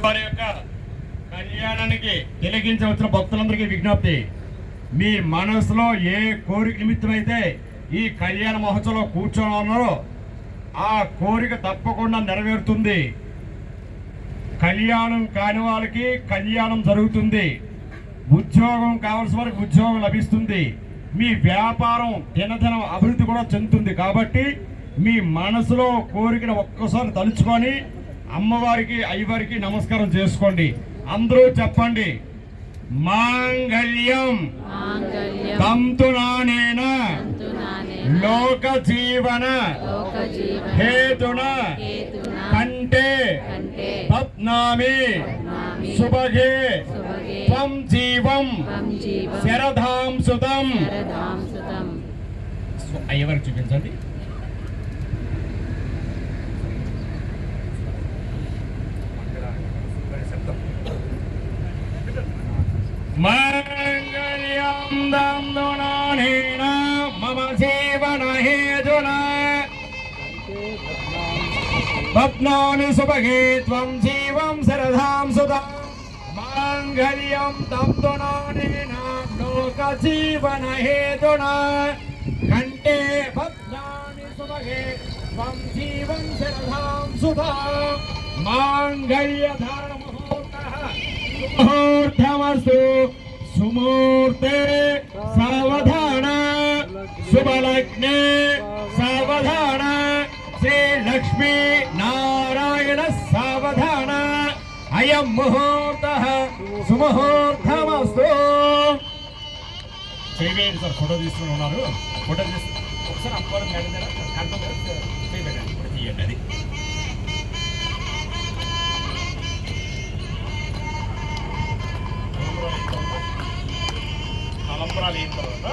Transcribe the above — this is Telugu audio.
వారి యొక్క కళ్యాణానికి తిలకించవచ్చిన భక్తులందరికీ విజ్ఞప్తి, మీ మనసులో ఏ కోరిక నిమిత్తమైతే ఈ కళ్యాణ మహోత్సవంలో కూర్చొని ఉన్నారో ఆ కోరిక తప్పకుండా నెరవేరుతుంది. కళ్యాణం కాని వాళ్ళకి కళ్యాణం జరుగుతుంది. ఉద్యోగం కావాల్సిన వారికి ఉద్యోగం లభిస్తుంది. మీ వ్యాపారం దినదినం అభివృద్ధి కూడా చెందుతుంది. కాబట్టి మీ మనసులో కోరికను ఒక్కసారి తలుచుకొని అమ్మవారికి అయ్యవారికి నమస్కారం చేసుకోండి. అందరూ చెప్పండి, మాంగళ్యం తంతునానేన లోక జీవన హేతున కంటే పద్నామి శుభగే త్వం జీవం శరధాం సుతం. అయ్యవారికి చూపించండి. మంగళ్యం దందునానేన మమ జీవన హేతున పద్నామి శుభగే త్వం జీవం శరధాం సుతం. మంగళ్యం దందునానేన లోక జీవన హేతున కంటే పద్నామి శుభగే త్వం జీవం శరధాం సుతం. మాంగళ్య ధారణ ముహూర్తమస్తు సుమూర్తే సావధాన శుభలగ్నే సావధాన శ్రీ లక్ష్మీ నారాయణ సావధాన అయం ముహూర్త సుముహూర్తమస్తు. చేయవేయండి సార్, ఫోటో తీసుకుని ఉన్నారు. ఫోటో తీసి ఒకసారి అమ్మవారి మేడం చేయబెట్టండి, ఇప్పుడు తీయండి. అది తలంబరాలు అయిన తర్వాత